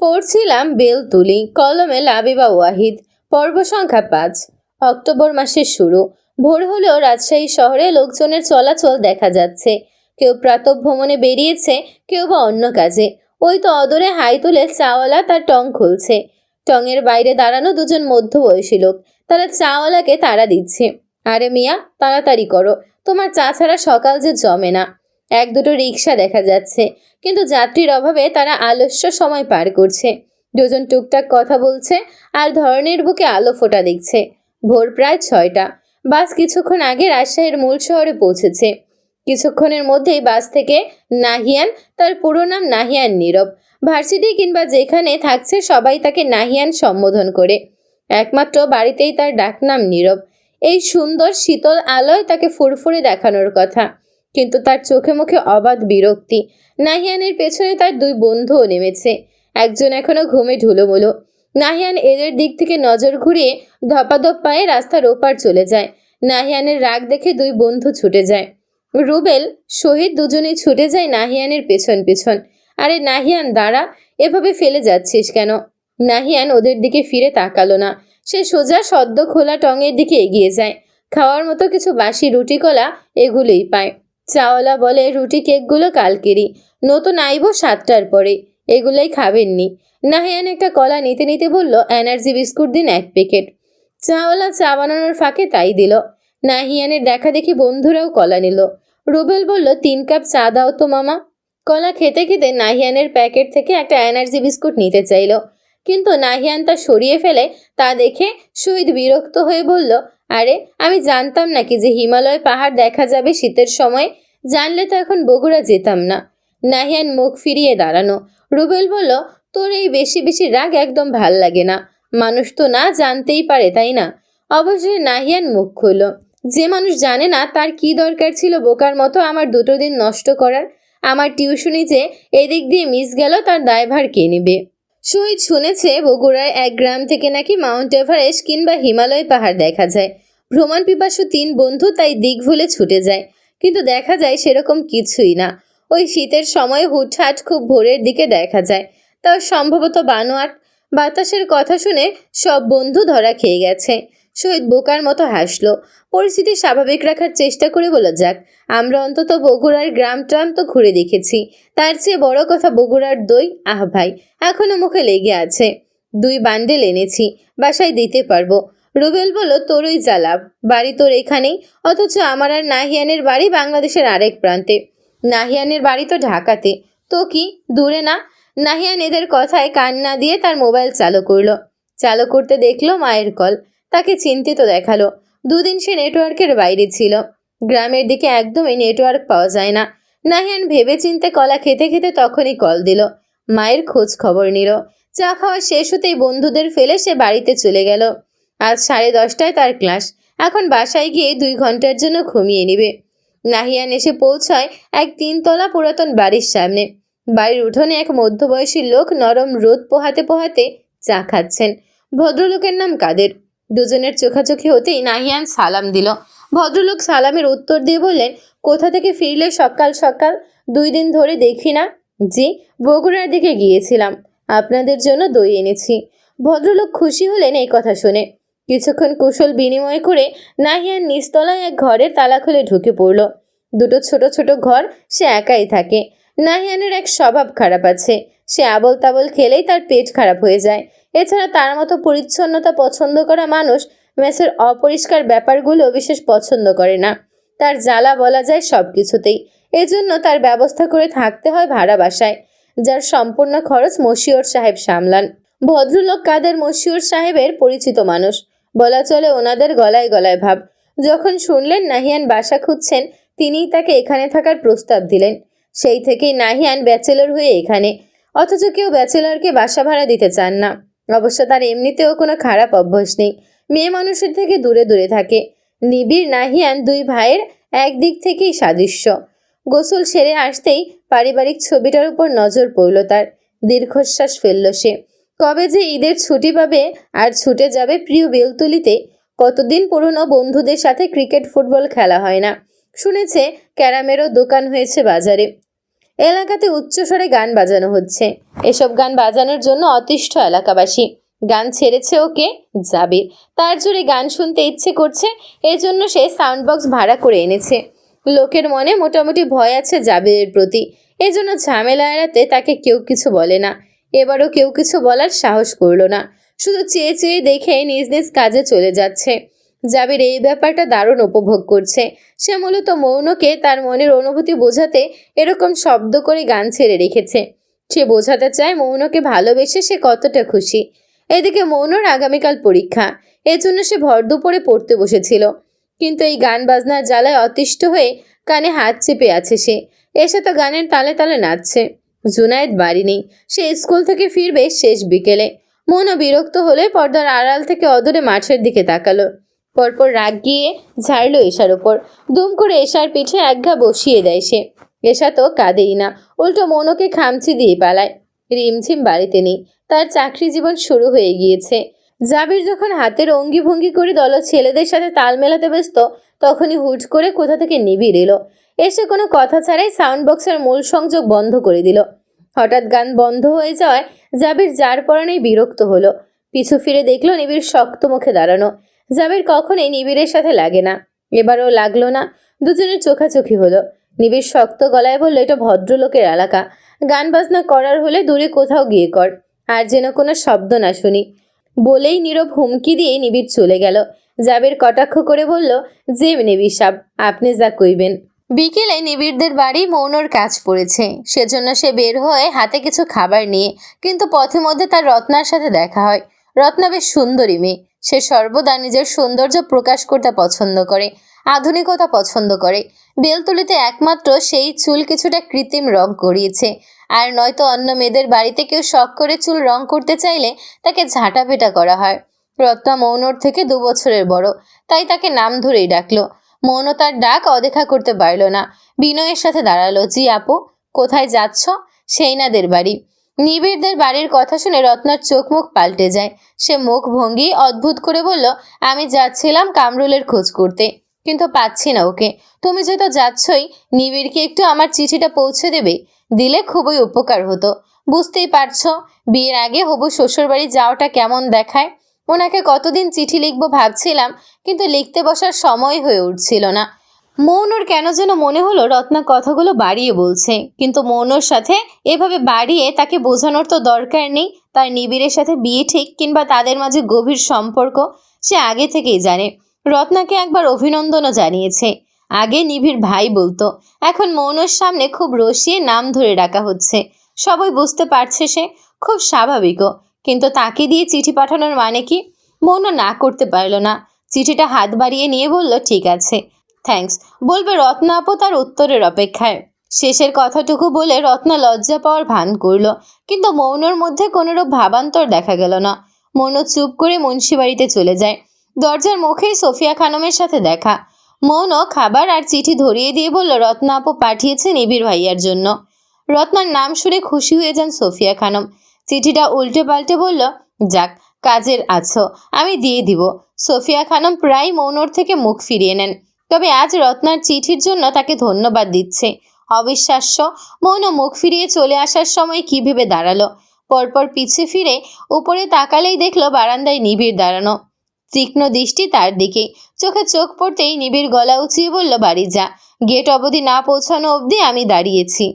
পড়ছিলাম বেলতুলি, কলমে লাবিবা ওয়াহিদ। পর্ব সংখ্যা ৫। অক্টোবর মাসের শুরু। ভোর হলেও রাজশাহী শহরে লোকজনের চলাচল দেখা যাচ্ছে। কেউ প্রাতঃভ্রমণে বেরিয়েছে, কেউ বা অন্য কাজে। ওই তো অদূরে হাই তুলে চাওয়ালা তার টং খুলছে। টঙের বাইরে দাঁড়ানো দুজন মধ্যবয়সী লোক। তারা চাওয়ালাকে তাড়া দিচ্ছে। আরে মিয়া, তাড়াতাড়ি করো, তোমার চা ছাড়া সকাল যে জমে না। এক দুটো রিক্সা দেখা যাচ্ছে, কিন্তু যাত্রীর অভাবে তারা আলস্য সময় পার করছে। দুজন টুকটাক কথা বলছে আর ধরনের বুকে আলো ফোটা দেখছে। ভোর প্রায় ৬টা। বাস কিছুক্ষণ আগে রাজশাহীর মূল শহরে পৌঁছেছে। কিছুক্ষণের মধ্যেই বাস থেকে নাহিয়ান, তার পুরো নাম নাহিয়ান নীরব, ভার্সিটি কিংবা যেখানে থাকছে সবাই তাকে নাহিয়ান সম্বোধন করে। একমাত্র বাড়িতেই তার ডাকনাম নীরব। এই সুন্দর শীতল আলোয় তাকে ফুরফুরে দেখানোর কথা, কিন্তু তার চোখে মুখে অবাধ বিরক্তি। নাহিয়ানের পেছনে তার দুই বন্ধুও নেমেছে। একজন এখনো ঘুমে ঢুলোমুলো। নাহিয়ান এদের দিক থেকে নজর ঘুরিয়ে ধপাধপ পায়ে রাস্তার ওপার চলে যায়। নাহিয়ানের রাগ দেখে দুই বন্ধু ছুটে যায়। রুবেল, শহীদ দুজনেই ছুটে যায় নাহিয়ানের পেছন পেছন। আরে নাহিয়ান দাঁড়া, এভাবে ফেলে যাচ্ছিস কেন? নাহিয়ান ওদের দিকে ফিরে তাকালো না। সে সোজা সদ্য খোলা টঙের দিকে এগিয়ে যায়। খাওয়ার মতো কিছু বাসি রুটি কলা এগুলোই পায়। চাওয়ালা বলে, রুটি কেকগুলো কালকেরই, নতুন আইব ৭টার পরে, এগুলোই খাবেননি। নাহিয়ান একটা কলা নিতে নিতে বলল, এনার্জি বিস্কুট দিন ১ প্যাকেট। চাওয়ালা চা বানানোর ফাঁকে তাই দিল। নাহিয়ানের দেখা দেখি বন্ধুরাও কলা নিল। রুবেল বলল, ৩ কাপ চা দাও তো মামা। কলা খেতে খেতে নাহিয়ানের প্যাকেট থেকে একটা এনার্জি বিস্কুট নিতে চাইল, কিন্তু নাহিয়ান তা সরিয়ে ফেলে। তা দেখে শহীদ বিরক্ত হয়ে বলল, আরে আমি জানতাম নাকি যে হিমালয় পাহাড় দেখা যাবে শীতের সময়? জানলে তো এখন বগুড়া যেতাম না। নাহিয়ান মুখ ফিরিয়ে দাঁড়ানো। রুবেল বলল, তোর এই বেশি বেশি রাগ একদম ভাল লাগে না। মানুষ তো না জানতেই পারে, তাই না? অবশেষে নাহিয়ান মুখ খুলল। যে মানুষ জানে না, তার কি দরকার ছিল বোকার মতো আমার ২টো দিন নষ্ট করার? আমার টিউশনি যে এদিক দিয়ে মিস গেল, তার দায়ভার কে নেবে? শহীদ শুনেছে বগুড়ার এক গ্রাম থেকে নাকি মাউন্ট এভারেস্ট কিংবা হিমালয় পাহাড় দেখা যায়। ভ্রমণ পিপাসু ৩ বন্ধু তাই দিক ভুলে ছুটে যায়, কিন্তু দেখা যায় সেরকম কিছুই না। ওই শীতের সময় হুটহাট খুব ভোরের দিকে দেখা যায়, তাও সম্ভবত বানোয়াট। বাতাসের কথা শুনে সব বন্ধু ধরা খেয়ে গেছে। শহীদ বোকার মতো হাসলো। পরিস্থিতি স্বাভাবিক রাখার চেষ্টা করে বলল, যাক, আমরা অন্তত বগুড়ার গ্রাম ট্রাম তো ঘুরে দেখেছি। তার চেয়ে বড় কথা বগুড়ার দই, আহ ভাই, এখনো মুখে লেগে আছে। ২ বান্ডেল এনেছি, বাসায় দিতে পারবো। রুবেল বলল, তোরই জ্বালাব, বাড়ি তোর এখানেই, অথচ আমার আর নাহিয়ানের বাড়ি বাংলাদেশের আরেক প্রান্তে। নাহিয়ানের বাড়ি তো ঢাকাতে, তো কি দূরে না? নাহিয়ান এদের কথায় কান না দিয়ে তার মোবাইল চালু করলো। চালু করতে দেখলো মায়ের কল। তাকে চিন্তিত দেখালো। ২ দিন সে নেটওয়ার্কের বাইরে ছিল। গ্রামের দিকে একদমই নেটওয়ার্ক পাওয়া যায় না। নাহিয়ান ভেবে চিন্তে কলা খেতে খেতে তখনই কল দিল। মায়ের খোঁজ খবর নিল। চা খাওয়া শেষ হতেই বন্ধুদের ফেলে সে বাড়িতে চলে গেল। আজ 10:30টায় তার ক্লাস। এখন বাসায় গিয়ে ২ ঘন্টার জন্য ঘুমিয়ে নিবে। নাহিয়ান এসে পৌঁছায় এক ৩ তলা পুরাতন বাড়ির সামনে। বাড়ির উঠোনে এক মধ্যবয়সী লোক নরম রোদ পোহাতে পোহাতে চা খাচ্ছেন। ভদ্রলোকের নাম কাদের। দুজনের চোখাচোখি হতেই নাহিয়ান সালাম দিল। ভদ্রলোক সালামের উত্তর দিয়ে বললেন, কোথা থেকে ফিরলে সকাল সকাল? ২ দিন ধরে দেখি না। জি, বগুড়ার দিকে গিয়েছিলাম, আপনাদের জন্য দই এনেছি। ভদ্রলোক খুশি হলেন এই কথা শুনে। কিছুক্ষণ কুশল বিনিময় করে নাহিয়ান নিচতলায় এক ঘরের তালা খুলে ঢুকে পড়ল। দুটো ছোট ছোট ঘর, সে একাই থাকে। নাহিয়ানের এক স্বভাব খারাপ আছে, সে আবল তাবল খেলেই তার পেট খারাপ হয়ে যায়। এছাড়া তার মতো পরিচ্ছন্নতা পছন্দ করা মানুষ মেসের অপরিষ্কার ব্যাপারগুলো বিশেষ পছন্দ করে না। তার জ্বালা বলা যায় সব কিছুতেই। এজন্য তার ব্যবস্থা করে থাকতে হয় ভাড়া বাসায়, যার সম্পূর্ণ খরচ মশিউর সাহেব সামলান। ভদ্রলোক কাদের মশিউর সাহেবের পরিচিত মানুষ, বলা চলে ওনাদের গলায় গলায় ভাব। যখন শুনলেন নাহিয়ান বাসা খুঁজছেন, তিনিই তাকে এখানে থাকার প্রস্তাব দিলেন। সেই থেকেই নাহিয়ান ব্যাচেলর হয়ে এখানে, অথচ কেউ ব্যাচেলরকে বাসা ভাড়া দিতে চান না। অবশ্য তার এমনিতেও কোনো খারাপ অভ্যাস নেই, মেয়ে মানুষের থেকে দূরে দূরে থাকে। নিবিড় নাহিয়ান ২ ভাইয়ের একদিক থেকেই সাদৃশ্য। গোসল সেরে আসতেই পারিবারিক ছবিটার উপর নজর পড়ল তার। দীর্ঘশ্বাস ফেলল সে। কবে যে ঈদের ছুটি পাবে আর ছুটে যাবে প্রিয় বেলতুলিতে। কতদিন পুরনো বন্ধুদের সাথে ক্রিকেট ফুটবল খেলা হয় না। শুনেছে ক্যারামেরও দোকান হয়েছে বাজারে। এলাকাতে উচ্চস্বরে গান বাজানো হচ্ছে। এসব গান বাজানোর জন্য অতিষ্ঠ এলাকাবাসী। গান ছেড়েছে ওকে জাবির, তার জোরে গান শুনতে ইচ্ছে করছে, এজন্য সে সাউন্ড বক্স ভাড়া করে এনেছে। লোকের মনে মোটামুটি ভয় আছে জাবিরের প্রতি, এজন্য ঝামেলা এড়াতে তাকে কেউ কিছু বলে না। এবারও কেউ কিছু বলার সাহস করলো না, শুধু চেয়ে চেয়ে দেখে নিজ নিজ কাজে চলে যাচ্ছে। জাবির এই ব্যাপারটা দারুণ উপভোগ করছে। সে মূলত মৌনকে তার মনের অনুভূতি বোঝাতে এরকম শব্দ করে গান ছেড়ে রেখেছে। সে বোঝাতে চায় মৌনকে ভালোবেসে সে কতটা খুশি। এদিকে মৌনর আগামীকাল পরীক্ষা, এজন্য সে ভর দুপুরে পড়তে বসেছিল। কিন্তু এই গান বাজনার জ্বালায় অতিষ্ঠ হয়ে কানে হাত চেপে আছে সে। এসে তো গানের তালে তালে নাচছে। জুনায়েদ বাড়ি নেই, সে স্কুল থেকে ফিরবে শেষ বিকেলে। মৌন বিরক্ত হলে পর্দার আড়াল থেকে অদূরে মাঠের দিকে তাকালো। পরপর রাগ গিয়ে ঝাড়লো এশার ওপর। দুম করে এশার পিঠে একঘা বসিয়ে দেয় সে। এশা তো কাঁদেই না, উল্টো মৌনকে খামচি দিয়ে পালায়। রিমঝিম বাড়িতে নেই, তার চাকরি জীবন শুরু হয়ে গিয়েছে। জাবির যখন হাতের অঙ্গি ভঙ্গি করে দল ছেলেদের সাথে তাল মেলাতে ব্যস্ত, তখনই হুট করে কোথা থেকে নিবিড় এলো। এসে কোনো কথা ছাড়াই সাউন্ড বক্সের মূল সংযোগ বন্ধ করে দিল। হঠাৎ গান বন্ধ হয়ে যাওয়ায় জাবির যার পরনেই বিরক্ত হলো। পিছু ফিরে দেখলো নিবিড় শক্ত মুখে দাঁড়ানো। জাবির কখনোই নিবিড়ের সাথে লাগে না, এবারও লাগলো না। দুজনের চোখাচোখি হলো। নিবিড় শক্ত গলায় বলল, এটা ভদ্রলোকের এলাকা, গান বাজনা করার হলে দূরে কোথাও গিয়ে কর, আর যেন কোনো শব্দ না শুনি। বলেই নীরব হুমকি দিয়ে নিবিড় চলে গেল। জাবির কটাক্ষ করে বলল, যে নিবিড় সাব, আপনি যা কইবেন। বিকেলে নিবিড়দের বাড়ি মৌনর কাজ পড়েছে, সেজন্য সে বের হয়ে হাতে কিছু খাবার নিয়ে। কিন্তু পথে মধ্যে তার রত্নার সাথে দেখা হয়। রত্না বেশ সুন্দরী মেয়ে। সে সর্বদা নিজের সৌন্দর্য প্রকাশ করতে পছন্দ করে, আধুনিকতা পছন্দ করে। বেলতলিতে একমাত্র সেই চুল কিছুটা কৃত্রিম রং করিয়েছে। আর নয়তো অন্য মেয়েদের বাড়িতে কেউ শখ করে চুল রং করতে চাইলে তাকে ঝাঁটাপেটা করা হয়। রত্না মৌনর থেকে 2 বছরের বড়, তাই তাকে নাম ধরেই ডাকলো। মৌন তার ডাক অদেখা করতে পারল না, বিনয়ের সাথে দাঁড়ালো। জি আপু, কোথায় যাচ্ছ? সেইনাদের বাড়ি। নিবিড়দের বাড়ির কথা শুনে রত্নার চোখ মুখ পাল্টে যায়। সে মুখ ভঙ্গি অদ্ভুত করে বলল, আমি যাচ্ছিলাম কামরুলের খোঁজ করতে, কিন্তু পাচ্ছি না ওকে। তুমি যেহেতু যাচ্ছই, নিবিড়কে একটু আমার চিঠিটা পৌঁছে দেবে? দিলে খুবই উপকার হতো। বুঝতেই পারছো, বিয়ের আগে হবু শ্বশুরবাড়ি যাওয়াটা কেমন দেখায়। ওনাকে কতদিন চিঠি লিখবো ভাবছিলাম, কিন্তু লিখতে বসার সময় হয়ে উঠছিল না। মৌনর কেন যেন মনে হলো রত্না কথাগুলো বাড়িয়ে বলছে, কিন্তু মৌনর সাথে এভাবে বাড়িয়ে তাকে বোঝানোর তো দরকার নেই। তার নিবিড়ের সাথে বিয়ে ঠিক, কিংবা তাদের মাঝে গভীর সম্পর্ক সে আগে থেকেই জানে। রত্নাকে একবার অভিনন্দনও জানিয়েছে। আগে নিবিড় ভাই বলতো, এখন মৌনর সামনে খুব রসিয়ে নাম ধরে ডাকা হচ্ছে। সবাই বুঝতে পারছে সে খুব স্বাভাবিকও, কিন্তু তাকে দিয়ে চিঠি পাঠানোর মানে কি? মৌন না করতে পারল না। চিঠিটা হাত বাড়িয়ে নিয়ে বলল, ঠিক আছে, থ্যাঙ্কস, বলবে রত্না আপু তার উত্তরের অপেক্ষায়। শেষের কথাটুকু বলে রত্না লজ্জা পাওয়ার ভান করল, কিন্তু মৌনর মধ্যে কোনোরূপ ভাবান্তর দেখা গেল না। মৌন চুপ করে মুন্সিবাড়িতে চলে যায়। দরজার মুখেই সোফিয়া খানমের সাথে দেখা। মৌন খাবার আর চিঠি ধরিয়ে দিয়ে বলল, রত্না আপু পাঠিয়েছে নিবিড় ভাইয়ার জন্য। রত্নার নাম শুনে খুশি হয়ে যান সোফিয়া খানম। চিঠিটা উল্টে পাল্টে বলল, যাক, কাজের আছো, আমি দিয়ে দিব। সোফিয়া খানম প্রায় মৌনর থেকে মুখ ফিরিয়ে নেন, তবে আজ রত্নার চিঠির জন্য তাকে ধন্যবাদ দিচ্ছে। অবিশ্বাস্য, মৌন মুখ ফিরিয়ে চলে আসার সময় কি ভেবে দাঁড়ালো। পরপর পিছে ফিরে উপরে তাকালেই দেখলো বারান্দায় নিবিড় দাঁড়ানো। তীক্ষ্ণ দৃষ্টি তার দিকে। চোখে চোখ পড়তেই নিবিড় গলা উঁচিয়ে বলল, বাড়ি যা, গেট অবধি না পৌঁছানো অবধি আমি দাঁড়িয়েছি।